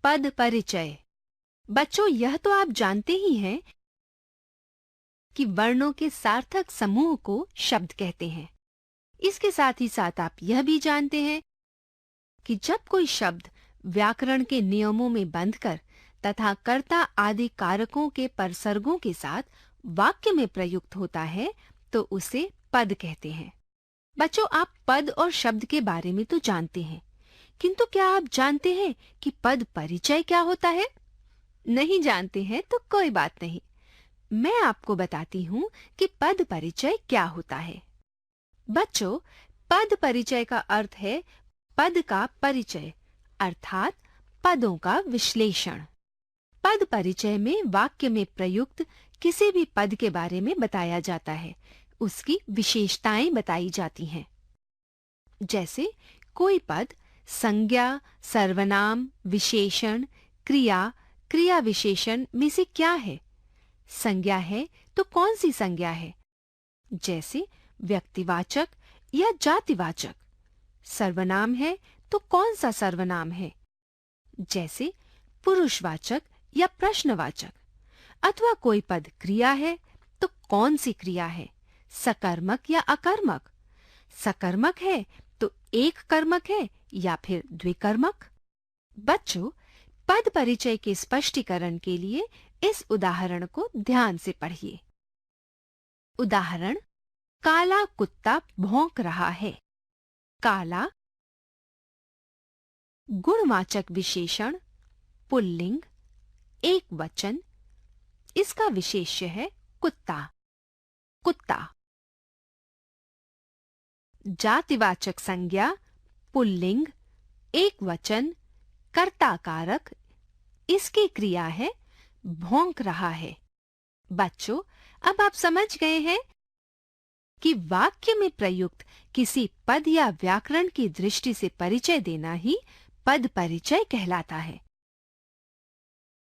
पद परिचय। बच्चों, यह तो आप जानते ही हैं कि वर्णों के सार्थक समूह को शब्द कहते हैं। इसके साथ ही साथ आप यह भी जानते हैं कि जब कोई शब्द व्याकरण के नियमों में बंधकर तथा कर्ता आदि कारकों के परसर्गों के साथ वाक्य में प्रयुक्त होता है तो उसे पद कहते हैं। बच्चों, आप पद और शब्द के बारे में तो जानते हैं, किंतु क्या आप जानते हैं कि पद परिचय क्या होता है? नहीं जानते हैं तो कोई बात नहीं, मैं आपको बताती हूँ कि पद परिचय क्या होता है। बच्चों, पद परिचय का अर्थ है पद का परिचय, अर्थात पदों का विश्लेषण। पद परिचय में वाक्य में प्रयुक्त किसी भी पद के बारे में बताया जाता है, उसकी विशेषताएं बताई जाती हैं। जैसे कोई पद संज्ञा, सर्वनाम, विशेषण, क्रिया, क्रिया विशेषण में से क्या है? संज्ञा है तो कौन सी संज्ञा है? जैसे व्यक्तिवाचक या जातिवाचक। सर्वनाम है तो कौन सा सर्वनाम है? जैसे पुरुषवाचक या प्रश्नवाचक। अथवा कोई पद क्रिया है तो कौन सी क्रिया है? सकर्मक या अकर्मक। सकर्मक है तो एक कर्मक है या फिर द्विकर्मक। बच्चों, पद परिचय के स्पष्टीकरण के लिए इस उदाहरण को ध्यान से पढ़िए। उदाहरण, काला कुत्ता भौंक रहा है। काला गुणवाचक विशेषण, पुल्लिंग, एक वचन, इसका विशेष्य है कुत्ता। कुत्ता। जातिवाचक संज्ञा, पुल्लिंग, एक वचन, कर्ता कारक, इसकी क्रिया है भौंक रहा है। बच्चों, अब आप समझ गए हैं कि वाक्य में प्रयुक्त किसी पद या व्याकरण की दृष्टि से परिचय देना ही पद परिचय कहलाता है।